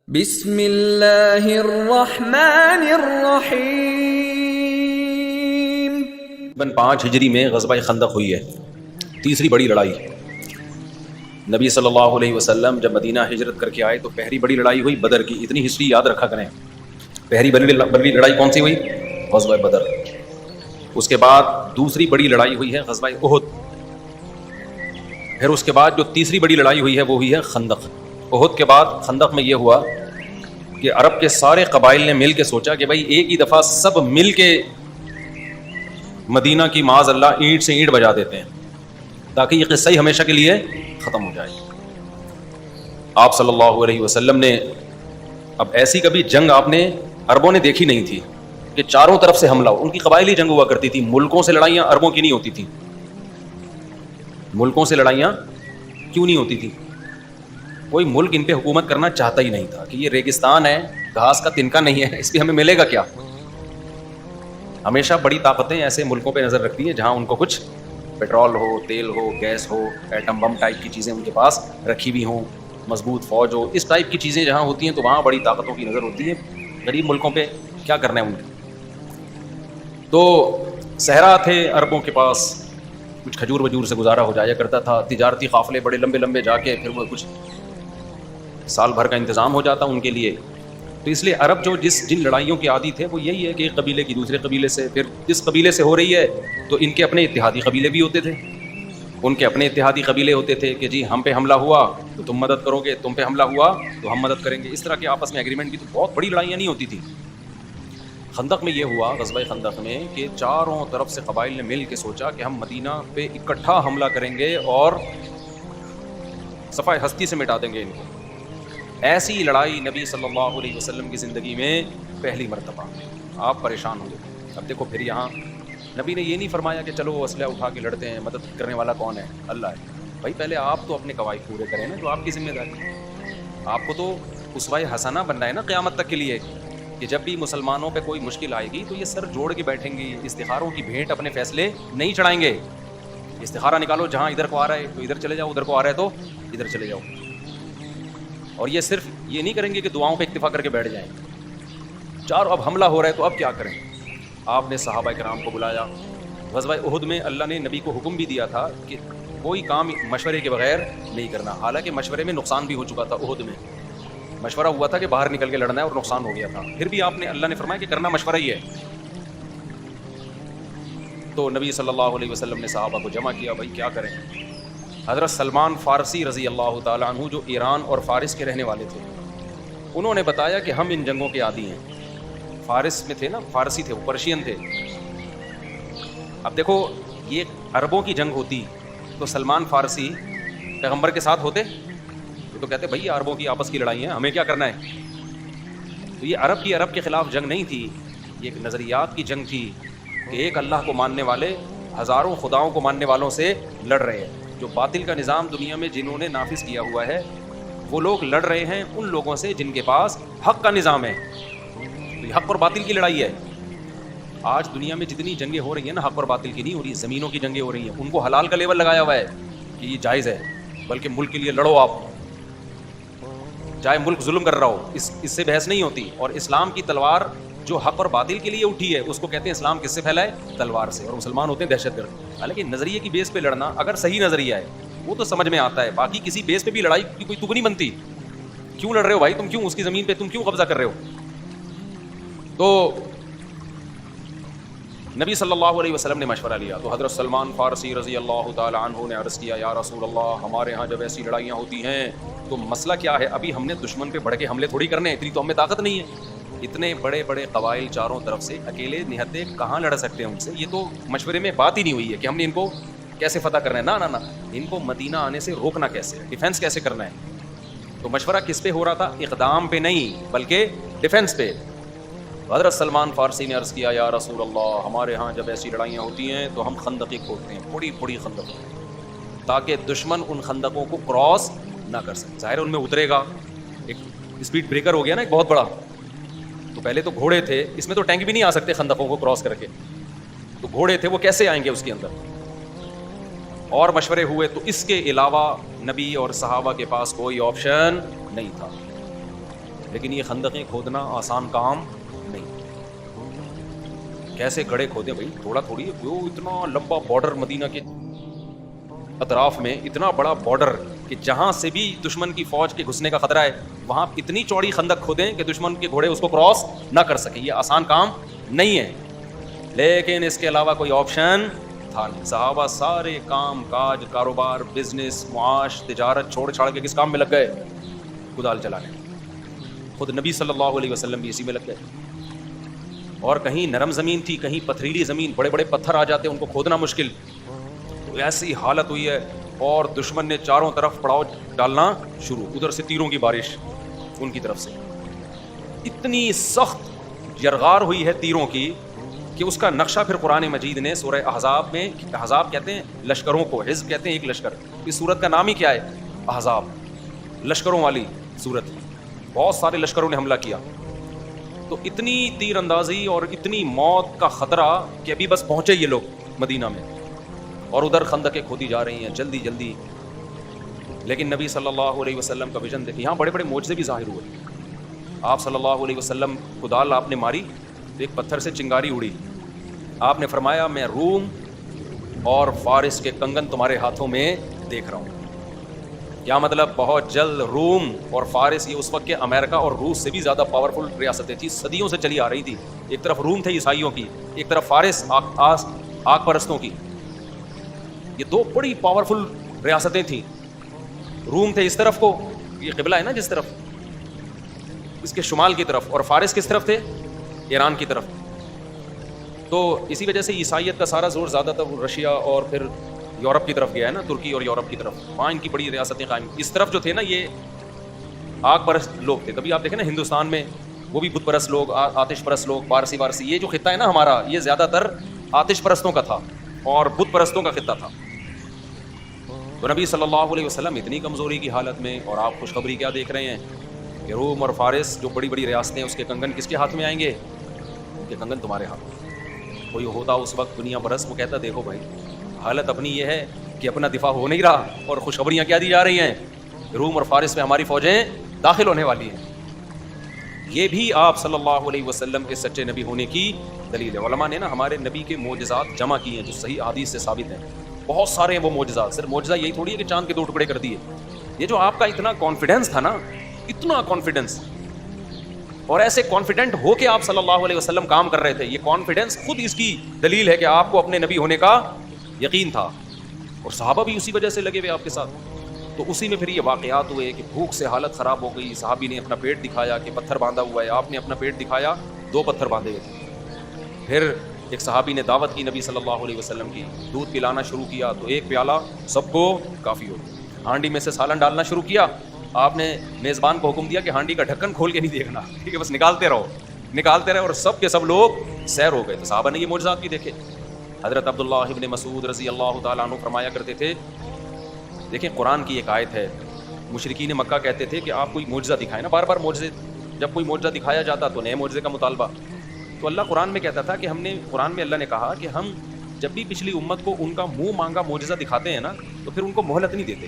بسم اللہ الرحمن الرحیم۔ 5 ہجری میں غزوہ خندق ہوئی ہے، تیسری بڑی لڑائی۔ نبی صلی اللہ علیہ وسلم جب مدینہ ہجرت کر کے آئے تو پہلی بڑی لڑائی ہوئی بدر کی۔ اتنی ہسٹری یاد رکھا کریں، پہلی بڑی لڑائی کون سی ہوئی؟ غزوہ بدر۔ اس کے بعد دوسری بڑی لڑائی ہوئی ہے غزوہ احد۔ پھر اس کے بعد جو تیسری بڑی لڑائی ہوئی ہے وہ ہوئی ہے خندق۔ احد کے بعد خندق میں یہ ہوا کہ عرب کے سارے قبائل نے مل کے سوچا کہ بھائی ایک ہی دفعہ سب مل کے مدینہ کی معاذ اللہ اینٹ سے اینٹ بجا دیتے ہیں تاکہ یہ قصہ ہی ہمیشہ کے لیے ختم ہو جائے۔ آپ صلی اللہ علیہ وسلم نے اب ایسی کبھی جنگ آپ نے عربوں نے دیکھی نہیں تھی کہ چاروں طرف سے حملہ ہو۔ ان کی قبائلی جنگ ہوا کرتی تھی، ملکوں سے لڑائیاں عربوں کی نہیں ہوتی تھی۔ ملکوں سے لڑائیاں کیوں نہیں ہوتی تھی؟ کوئی ملک ان پہ حکومت کرنا چاہتا ہی نہیں تھا کہ یہ ریگستان ہے، گھاس کا تنکا نہیں ہے، اس پہ ہمیں ملے گا کیا؟ ہمیشہ بڑی طاقتیں ایسے ملکوں پہ نظر رکھتی ہیں جہاں ان کو کچھ پیٹرول ہو، تیل ہو، گیس ہو، ایٹم بم ٹائپ کی چیزیں ان کے پاس رکھی ہوئی ہوں، مضبوط فوج ہو، اس ٹائپ کی چیزیں جہاں ہوتی ہیں تو وہاں بڑی طاقتوں کی نظر ہوتی ہے۔ غریب ملکوں پہ کیا کرنا ہے ان کے؟ تو صحرا تھے عربوں کے پاس، کچھ کھجور وجور سے گزارا ہو جایا کرتا تھا، تجارتی قافلے بڑے لمبے لمبے جا کے پھر وہ کچھ سال بھر کا انتظام ہو جاتا ان کے لیے۔ تو اس لیے عرب جو جن لڑائیوں کے عادی تھے وہ یہی ہے کہ ایک قبیلے کی دوسرے قبیلے سے، پھر جس قبیلے سے ہو رہی ہے تو ان کے اپنے اتحادی قبیلے بھی ہوتے تھے، ان کے اپنے اتحادی قبیلے ہوتے تھے کہ جی ہم پہ حملہ ہوا تو تم مدد کرو گے، تم پہ حملہ ہوا تو ہم مدد کریں گے۔ اس طرح کے آپس میں ایگریمنٹ کی تو بہت بڑی لڑائیاں نہیں ہوتی تھی۔ خندق میں یہ ہوا، غزوہ خندق میں، کہ چاروں طرف سے قبائل نے مل کے سوچا کہ ہم مدینہ پہ اکٹھا حملہ کریں گے اور صفحہ ہستی سے مٹا دیں گے ان کو۔ ایسی لڑائی نبی صلی اللہ علیہ وسلم کی زندگی میں پہلی مرتبہ۔ آپ پریشان ہوں گے۔ اب دیکھو پھر یہاں نبی نے یہ نہیں فرمایا کہ چلو اسلحہ اٹھا کے لڑتے ہیں، مدد کرنے والا کون ہے؟ اللہ ہے۔ بھائی پہلے آپ تو اپنے قواعد پورے کریں نا، جو آپ کی ذمہ داری ہے۔ آپ کو تو اسوہ حسنہ بننا ہے نا قیامت تک کے لیے، کہ جب بھی مسلمانوں پہ کوئی مشکل آئے گی تو یہ سر جوڑ کے بیٹھیں گے، استخاروں کی بھیٹ اپنے فیصلے نہیں چڑھائیں گے۔ استخارہ نکالو، جہاں ادھر کو آ رہا ہے تو ادھر چلے جاؤ، ادھر کو آ رہا ہے تو ادھر چلے جاؤ۔ اور یہ صرف یہ نہیں کریں گے کہ دعاؤں پہ اکتفا کر کے بیٹھ جائیں۔ چاروں اب حملہ ہو رہا ہے تو اب کیا کریں؟ آپ نے صحابہ کرام کو بلایا۔ غزوہ احد میں اللہ نے نبی کو حکم بھی دیا تھا کہ کوئی کام مشورے کے بغیر نہیں کرنا، حالانکہ مشورے میں نقصان بھی ہو چکا تھا۔ احد میں مشورہ ہوا تھا کہ باہر نکل کے لڑنا ہے اور نقصان ہو گیا تھا، پھر بھی آپ نے اللہ نے فرمایا کہ کرنا مشورہ ہی ہے۔ تو نبی صلی اللہ علیہ وسلم نے صحابہ کو جمع کیا، بھائی کیا کریں؟ حضرت سلمان فارسی رضی اللہ تعالیٰ عنہ جو ایران اور فارس کے رہنے والے تھے، انہوں نے بتایا کہ ہم ان جنگوں کے عادی ہیں۔ فارس میں تھے نا، فارسی تھے، وہ پرشین تھے۔ اب دیکھو یہ عربوں کی جنگ ہوتی تو سلمان فارسی پیغمبر کے ساتھ ہوتے؟ یہ تو کہتے بھائی عربوں کی آپس کی لڑائی ہیں، ہمیں کیا کرنا ہے؟ تو یہ عرب کے خلاف جنگ نہیں تھی، یہ ایک نظریات کی جنگ تھی کہ ایک اللہ کو ماننے والے ہزاروں خداؤں کو ماننے والوں سے لڑ رہے ہیں۔ جو باطل کا نظام دنیا میں جنہوں نے نافذ کیا ہوا ہے وہ لوگ لڑ رہے ہیں ان لوگوں سے جن کے پاس حق کا نظام ہے۔ تو یہ حق اور باطل کی لڑائی ہے۔ آج دنیا میں جتنی جنگیں ہو رہی ہیں نا، حق اور باطل کی نہیں ہو رہی، زمینوں کی جنگیں ہو رہی ہیں۔ ان کو حلال کا لیبل لگایا ہوا ہے کہ یہ جائز ہے، بلکہ ملک کے لیے لڑو آپ، چاہے ملک ظلم کر رہا ہو، اس سے بحث نہیں ہوتی۔ اور اسلام کی تلوار جو حق اور باطل کے لیے اٹھی ہے اس کو کہتے ہیں اسلام کس سے پھیلا ہے؟ تلوار سے۔ اور مسلمان ہوتے ہیں دہشت گرد۔ حالانکہ نظریے کی بیس پہ لڑنا اگر صحیح نظریہ ہے وہ تو سمجھ میں آتا ہے، باقی کسی بیس پہ بھی لڑائی کی کوئی تک نہیں بنتی۔ کیوں لڑ رہے ہو بھائی؟ تم کیوں اس کی زمین پہ تم کیوں قبضہ کر رہے ہو؟ تو نبی صلی اللہ علیہ وسلم نے مشورہ لیا تو حضرت سلمان فارسی رضی اللہ تعالی عنہ نے عرض کیا، یا رسول اللہ، ہمارے ہاں جب ایسی لڑائیاں ہوتی ہیں تو مسئلہ کیا ہے؟ ابھی ہم نے دشمن پہ بڑھ کے حملے تھوڑی کرنے ہیں، اتنی تو ہمیں طاقت نہیں ہے۔ اتنے بڑے بڑے قبائل چاروں طرف سے، اکیلے نہتے کہاں لڑ سکتے ہیں ان سے؟ یہ تو مشورے میں بات ہی نہیں ہوئی ہے کہ ہم نے ان کو کیسے فتح کرنا ہے، نہ ان کو مدینہ آنے سے روکنا کیسے، ڈیفینس کیسے کرنا ہے۔ تو مشورہ کس پہ ہو رہا تھا؟ اقدام پہ نہیں بلکہ ڈیفینس پہ۔ حضرت سلمان فارسی نے عرض کیا، یا رسول اللہ، ہمارے ہاں جب ایسی لڑائیاں ہوتی ہیں تو ہم خندقیں کھودتے ہیں، بڑی بڑی خندقیں، تاکہ دشمن ان خندقوں کو کراس نہ کر سکے۔ ظاہر ان میں اترے گا، ایک اسپیڈ بریکر ہو گیا نا ایک بہت بڑا۔ تو پہلے تو گھوڑے تھے، اس میں تو ٹینک بھی نہیں آ سکتے خندقوں کو کراس کر کے، تو گھوڑے تھے، وہ کیسے آئیں گے اس کے اندر؟ اور مشورے ہوئے تو اس کے علاوہ نبی اور صحابہ کے پاس کوئی آپشن نہیں تھا۔ لیکن یہ خندقیں کھودنا آسان کام نہیں. کیسے گڑھے کھودے بھائی, تھوڑا تھوڑی ہے, وہ اتنا لمبا بارڈر مدینہ کے اطراف میں, اتنا بڑا بارڈر کہ جہاں سے بھی دشمن کی فوج کے گھسنے کا خطرہ ہے وہاں اتنی چوڑی خندق کھودیں کہ دشمن کے گھوڑے اس کو کراس نہ کر سکیں. یہ آسان کام نہیں ہے, لیکن اس کے علاوہ کوئی آپشن تھا نہیں. صحابہ سارے کام کاج, کاروبار, بزنس, معاش, تجارت چھوڑ چھاڑ کے کس کام میں لگ گئے؟ کدال چلانے. خود نبی صلی اللہ علیہ وسلم بھی اسی میں لگ گئے. اور کہیں نرم زمین تھی, کہیں پتھریلی زمین, بڑے بڑے پتھر آ جاتے ان کو کھودنا مشکل. تو ایسی حالت ہوئی ہے اور دشمن نے چاروں طرف پڑاؤ ڈالنا شروع, ادھر سے تیروں کی بارش ان کی طرف سے. اتنی سخت یرغار ہوئی ہے تیروں کی کہ اس کا نقشہ پھر قرآن مجید نے سورہ احزاب میں, احزاب کہتے ہیں لشکروں کو, حزب کہتے ہیں ایک لشکر. اس سورت کا نام ہی کیا ہے؟ احزاب, لشکروں والی سورت. بہت سارے لشکروں نے حملہ کیا. تو اتنی تیر اندازی اور اتنی موت کا خطرہ کہ ابھی بس پہنچے یہ لوگ مدینہ میں, اور ادھر خندقیں کھودی جا رہی ہیں جلدی جلدی. لیکن نبی صلی اللہ علیہ وسلم کا ویژن دیکھیں, یہاں بڑے بڑے معجزے بھی ظاہر ہوئے. آپ صلی اللہ علیہ وسلم کدال آپ نے ماری تو ایک پتھر سے چنگاری اڑی. آپ نے فرمایا میں روم اور فارس کے کنگن تمہارے ہاتھوں میں دیکھ رہا ہوں. کیا مطلب؟ بہت جلد روم اور فارس, یہ اس وقت کے امریکہ اور روس سے بھی زیادہ پاورفل ریاستیں تھیں, صدیوں سے چلی آ رہی تھی. ایک طرف روم تھے عیسائیوں کی, ایک طرف فارس آگ پرستوں کی. یہ دو بڑی پاورفل ریاستیں تھیں. روم تھے اس طرف کو, یہ قبلہ ہے نا جس طرف, اس کے شمال کی طرف, اور فارس کس طرف تھے؟ ایران کی طرف. تو اسی وجہ سے عیسائیت کا سارا زور زیادہ تر رشیا اور پھر یورپ کی طرف گیا ہے نا, ترکی اور یورپ کی طرف. وہاں ان کی بڑی ریاستیں قائم. اس طرف جو تھے نا یہ آگ پرست لوگ تھے. کبھی آپ دیکھیں نا ہندوستان میں وہ بھی بت پرست لوگ, آتش پرست لوگ, پارسی وارسی. یہ جو خطہ ہے نا ہمارا, یہ زیادہ تر آتش پرستوں کا تھا اور بت پرستوں کا خطہ تھا. تو نبی صلی اللہ علیہ وسلم اتنی کمزوری کی حالت میں, اور آپ خوشخبری کیا دیکھ رہے ہیں کہ روم اور فارس جو بڑی بڑی ریاستیں, اس کے کنگن کس کے ہاتھ میں آئیں گے؟ ان کے کنگن تمہارے ہاتھ میں. کوئی ہوتا اس وقت دنیا برس, وہ کہتا دیکھو بھائی حالت اپنی یہ ہے کہ اپنا دفاع ہو نہیں رہا, اور خوشخبریاں کیا دی جا رہی ہیں, روم اور فارس میں ہماری فوجیں داخل ہونے والی ہیں. یہ بھی آپ صلی اللہ علیہ وسلم کے سچے نبی ہونے کی دلیل ہے. علماء نے نا ہمارے نبی کے معجزات جمع کیے ہیں جو صحیح احادیث سے ثابت ہیں. بہت سارے ہیں وہ معجزات. صرف معجزہ یہی تھوڑی ہے کہ چاند کے 2 ٹکڑے کر دیے. یہ جو آپ کا اتنا کانفیڈنس تھا نا, اتنا کانفیڈنس, اور ایسے کانفیڈنٹ ہو کے آپ صلی اللہ علیہ وسلم کام کر رہے تھے, یہ کانفیڈنس خود اس کی دلیل ہے کہ آپ کو اپنے نبی ہونے کا یقین تھا. اور صحابہ بھی اسی وجہ سے لگے ہوئے آپ کے ساتھ. تو اسی میں پھر یہ واقعات ہوئے کہ بھوک سے حالت خراب ہو گئی. صحابی نے اپنا پیٹ دکھایا کہ پتھر باندھا ہوا ہے, آپ نے اپنا پیٹ دکھایا 2 پتھر باندھے ہوئے تھے. پھر ایک صحابی نے دعوت کی نبی صلی اللہ علیہ وسلم کی, دودھ پلانا شروع کیا تو 1 پیالہ سب کو کافی ہو گیا. ہانڈی میں سے سالن ڈالنا شروع کیا, آپ نے میزبان کو حکم دیا کہ ہانڈی کا ڈھکن کھول کے نہیں دیکھنا, ٹھیک ہے, بس نکالتے رہے, اور سب کے سب لوگ سیر ہو گئے. تو صحابہ نے یہ معجزات بھی دیکھے. حضرت عبداللہ ابن مسعود رضی اللہ تعالیٰ عنہ فرمایا کرتے تھے, دیکھیں قرآن کی ایک آیت ہے, مشرکین مکہ کہتے تھے کہ آپ کوئی معجزہ دکھائیں نا, بار بار معجزے, جب کوئی معجزہ دکھایا جاتا تو نئے معجزے کا مطالبہ. تو اللہ قرآن میں کہتا تھا کہ ہم نے, قرآن میں اللہ نے کہا کہ ہم جب بھی پچھلی امت کو ان کا منہ مانگا معجزہ دکھاتے ہیں نا تو پھر ان کو مہلت نہیں دیتے.